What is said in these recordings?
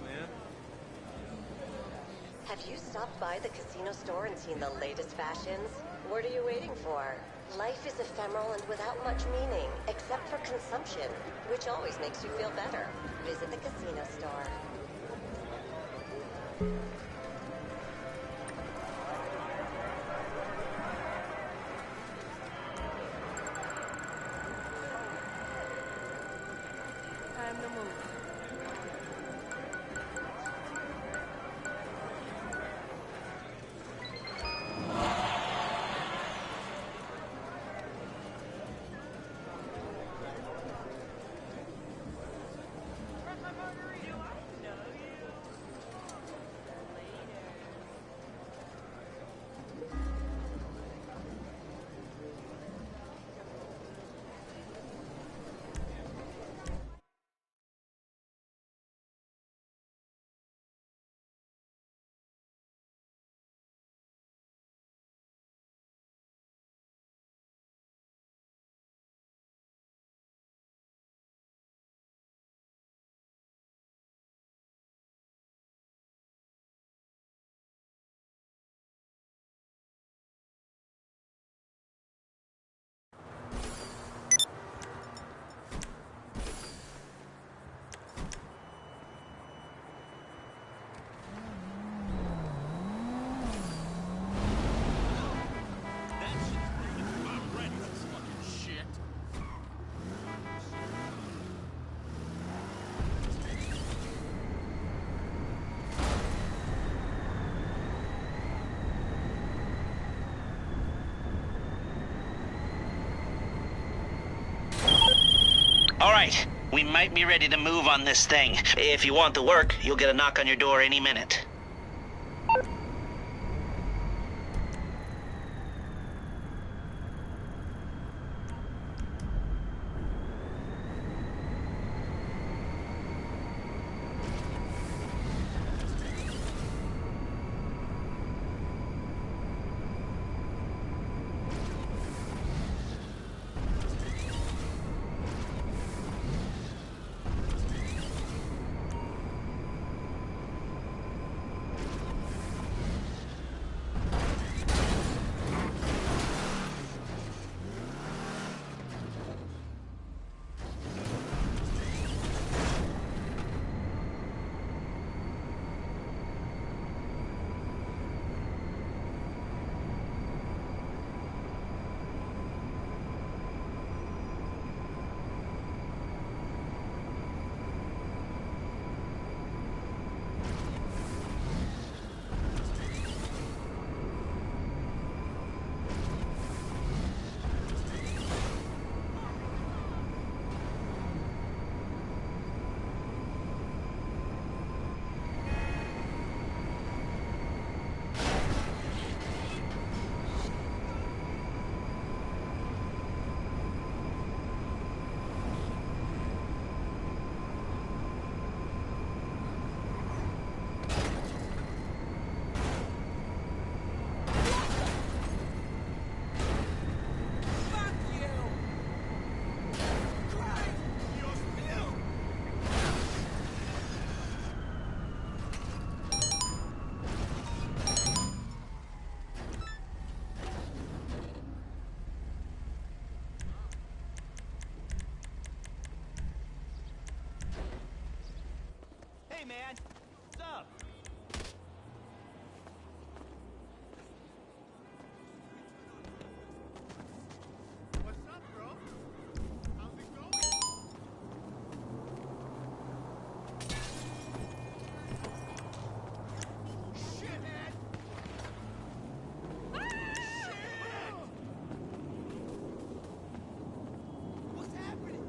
man? Have you stopped by the casino store and seen the latest fashions? What are you waiting for? Life is ephemeral and without much meaning, except for consumption, which always makes you feel better. Visit the casino store. Time to move. All right, we might be ready to move on this thing. If you want the work, you'll get a knock on your door any minute. Hey, man. What's up? What's up, bro? How's it going? Shithead! Shithead! What's happening?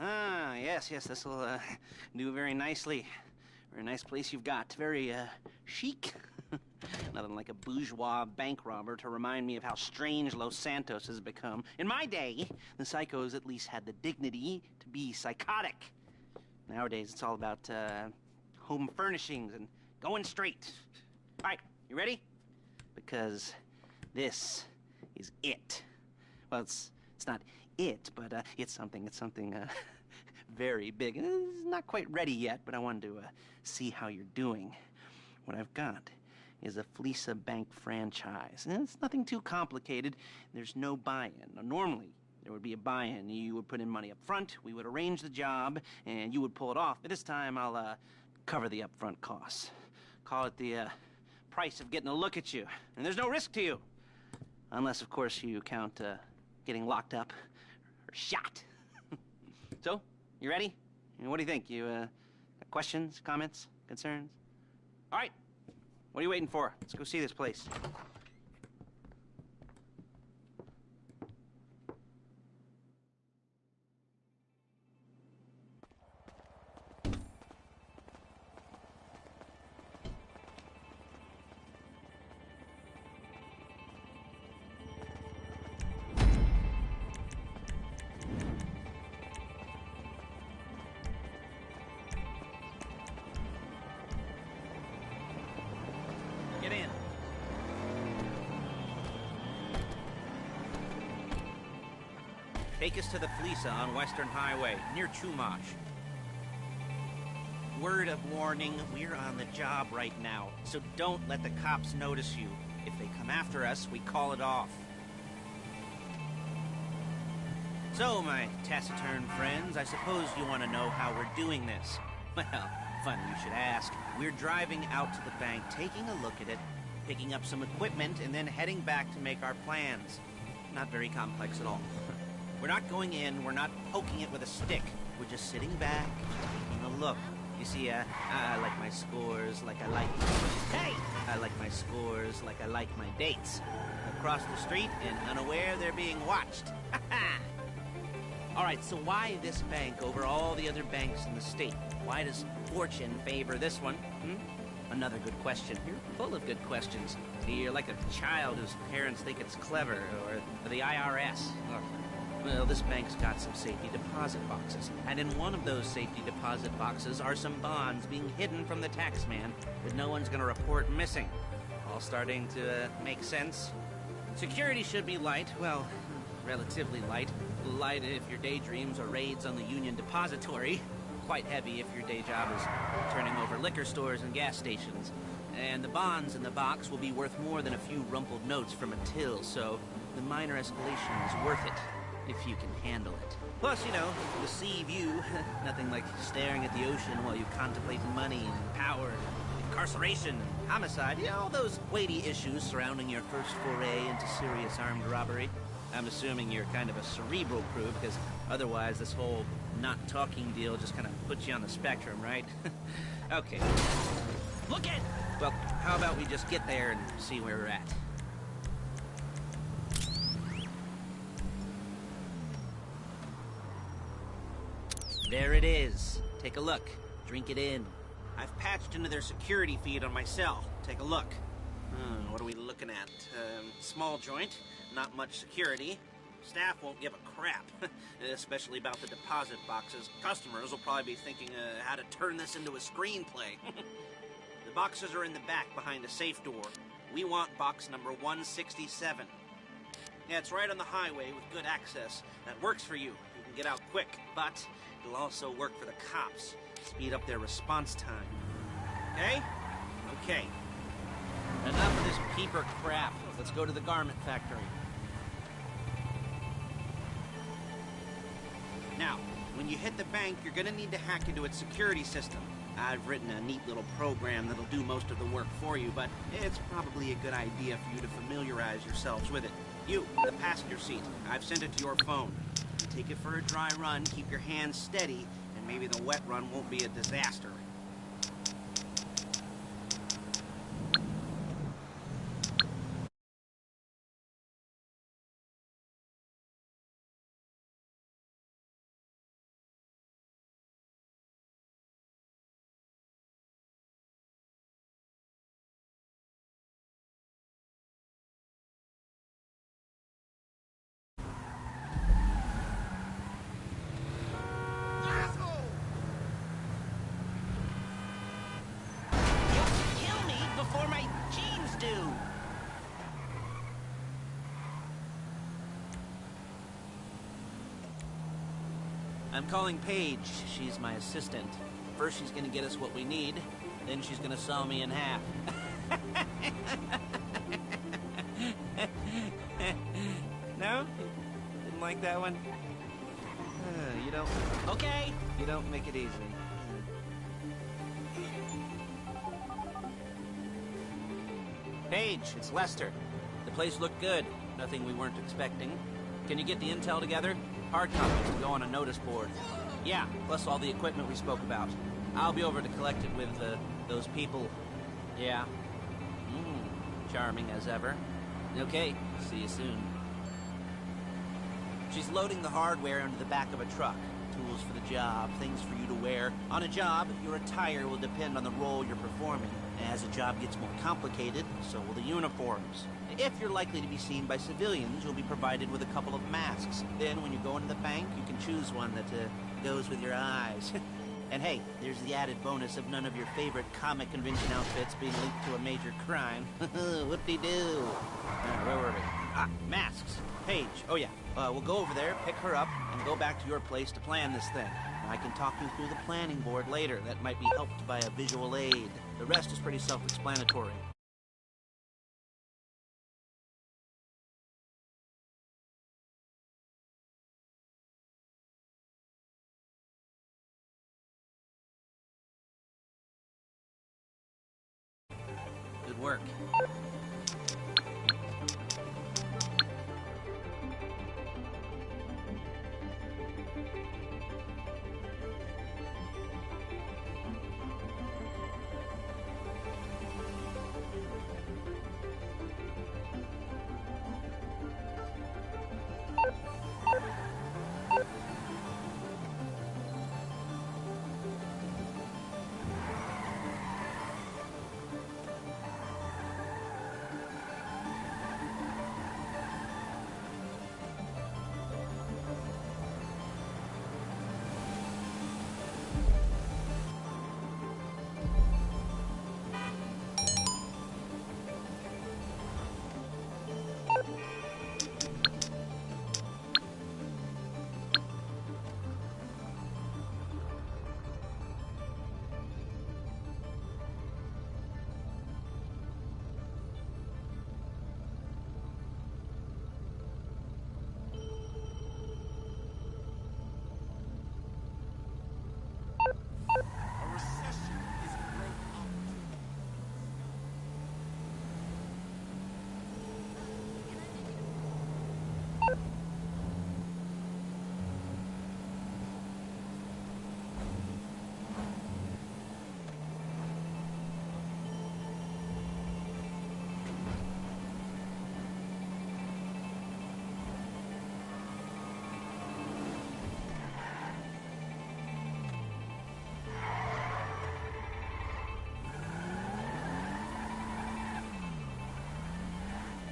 Ah, yes, this will do very nicely. Very nice place you've got. Very chic. Nothing like a bourgeois bank robber to remind me of how strange Los Santos has become. In my day, the psychos at least had the dignity to be psychotic. Nowadays, it's all about home furnishings and going straight. All right, you ready? Because this is it. Well, it's not it, but it's something very big. It's not quite ready yet, but I wanted to see how you're doing. What I've got is a Fleesa Bank franchise. And it's nothing too complicated. There's no buy-in. Now, normally, there would be a buy-in. You would put in money up front, we would arrange the job, and you would pull it off. But this time, I'll cover the upfront costs. Call it the price of getting a look at you. And there's no risk to you. Unless, of course, you count getting locked up or shot. So, you ready? What do you think? You got questions, comments, concerns? All right. What are you waiting for? Let's go see this place. Get in. Take us to the Fleesa on Western Highway, near Chumash. Word of warning, we're on the job right now, so don't let the cops notice you. If they come after us, we call it off. So, my taciturn friends, I suppose you want to know how we're doing this. Well, funny you should ask. We're driving out to the bank, taking a look at it, picking up some equipment, and then heading back to make our plans. Not very complex at all. We're not going in, we're not poking it with a stick. We're just sitting back, taking a look. You see, I like my scores like I like... Hey! I like my scores like I like my dates. Across the street and unaware they're being watched. All right, so why this bank over all the other banks in the state? Why does fortune favor this one? Another good question. You're full of good questions. You're like a child whose parents think it's clever, or the IRS. Well, this bank's got some safety deposit boxes, and in one of those safety deposit boxes are some bonds being hidden from the tax man that no one's gonna report missing. All starting to make sense? Security should be light, well, relatively light. Light if your daydreams are raids on the Union Depository. Quite heavy if your day job is turning over liquor stores and gas stations. And the bonds in the box will be worth more than a few rumpled notes from a till, so the minor escalation is worth it, if you can handle it. Plus, you know, the sea view, nothing like staring at the ocean while you contemplate money and power, and incarceration, and homicide, all those weighty issues surrounding your first foray into serious armed robbery. I'm assuming you're kind of a cerebral crew, because otherwise this whole not talking deal just kind of puts you on the spectrum, right? Okay. Look it! Well, how about we just get there and see where we're at? There it is. Take a look. Drink it in. I've patched into their security feed on my cell. Take a look. What are we looking at? Small joint. Not much security. Staff won't give a crap, especially about the deposit boxes. Customers will probably be thinking how to turn this into a screenplay. The boxes are in the back behind a safe door. We want box number 167. Yeah, it's right on the highway with good access. That works for you. You can get out quick, but it'll also work for the cops. Speed up their response time. Okay? Okay. Enough of this peeper crap. Let's go to the garment factory. Now, when you hit the bank, you're gonna need to hack into its security system. I've written a neat little program that'll do most of the work for you, but it's probably a good idea for you to familiarize yourselves with it. You, the passenger seat, I've sent it to your phone. You take it for a dry run, keep your hands steady, and maybe the wet run won't be a disaster. I'm calling Paige. She's my assistant. First she's gonna get us what we need, then she's gonna saw me in half. No? Didn't like that one? You don't... Okay! You don't make it easy. Paige, it's Lester. The place looked good. Nothing we weren't expecting. Can you get the intel together? Hard copies to go on a notice board. Yeah, plus all the equipment we spoke about. I'll be over to collect it with, those people. Yeah. Charming as ever. Okay, see you soon. She's loading the hardware into the back of a truck. Tools for the job, things for you to wear. On a job, your attire will depend on the role you're performing. As the job gets more complicated, so will the uniforms. If you're likely to be seen by civilians, you'll be provided with a couple of masks. Then, when you go into the bank, you can choose one that goes with your eyes. And hey, there's the added bonus of none of your favorite comic convention outfits being linked to a major crime. Whoop-de-doo. Where were we? Masks. Paige. Oh yeah. We'll go over there, pick her up, and go back to your place to plan this thing. I can talk you through the planning board later. That might be helped by a visual aid. The rest is pretty self-explanatory. Good work.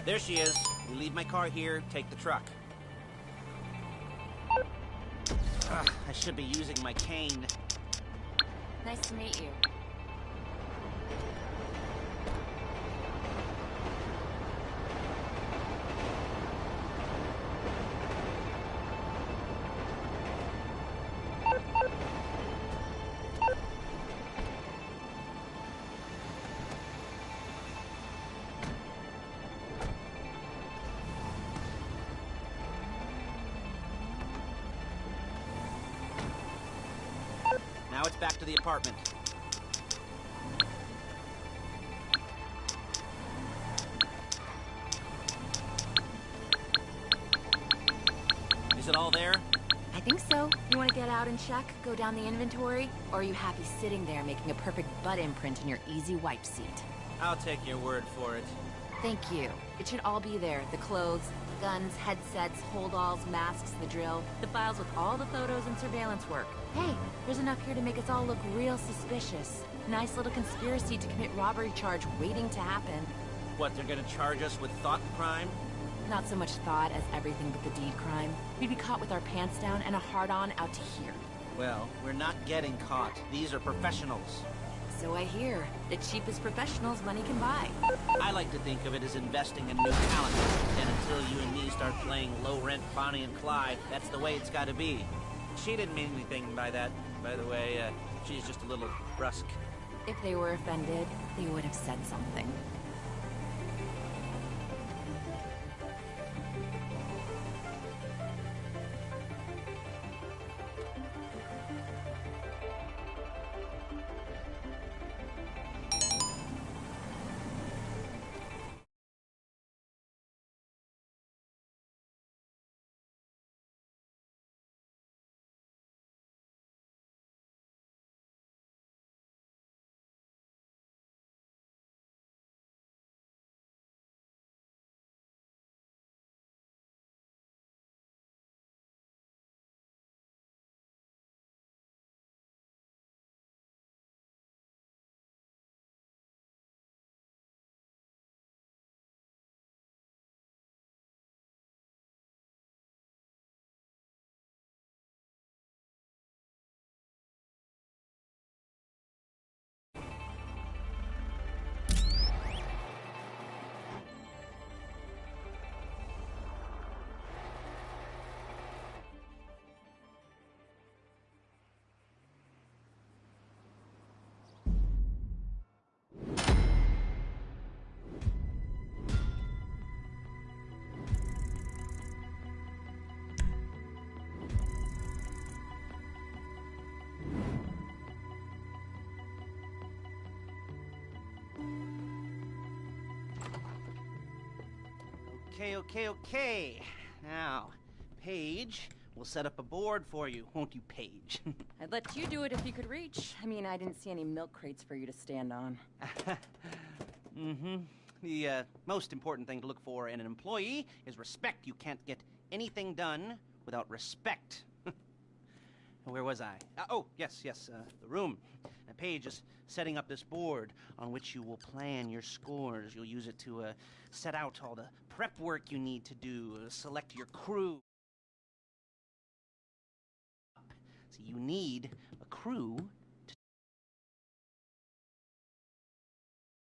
There she is. We leave my car here, take the truck. I should be using my cane. Nice to meet you. Now it's back to the apartment. Is it all there? I think so. You want to get out and check? Go down the inventory? Or are you happy sitting there making a perfect butt imprint in your easy wipe seat? I'll take your word for it. Thank you. It should all be there. The clothes, guns, headsets, holdalls, masks, the drill, the files with all the photos and surveillance work. Hey, there's enough here to make us all look real suspicious. Nice little conspiracy to commit robbery charge waiting to happen. What, they're gonna charge us with thought crime? Not so much thought as everything but the deed crime. We'd be caught with our pants down and a hard-on out to here. Well, we're not getting caught. These are professionals. So I hear. The cheapest professionals money can buy. I like to think of it as investing in new talent. And until you and me start playing low-rent Bonnie and Clyde, that's the way it's gotta be. She didn't mean anything by that, by the way. She's just a little brusque. If they were offended, they would have said something. Okay. Now, Paige, we'll set up a board for you, won't you, Paige? I'd let you do it if you could reach. I mean, I didn't see any milk crates for you to stand on. Mm-hmm. The most important thing to look for in an employee is respect. You can't get anything done without respect. Where was I? Yes, the room. Paige is setting up this board on which you will plan your scores. You'll use it to set out all the prep work you need to do, select your crew. So you need a crew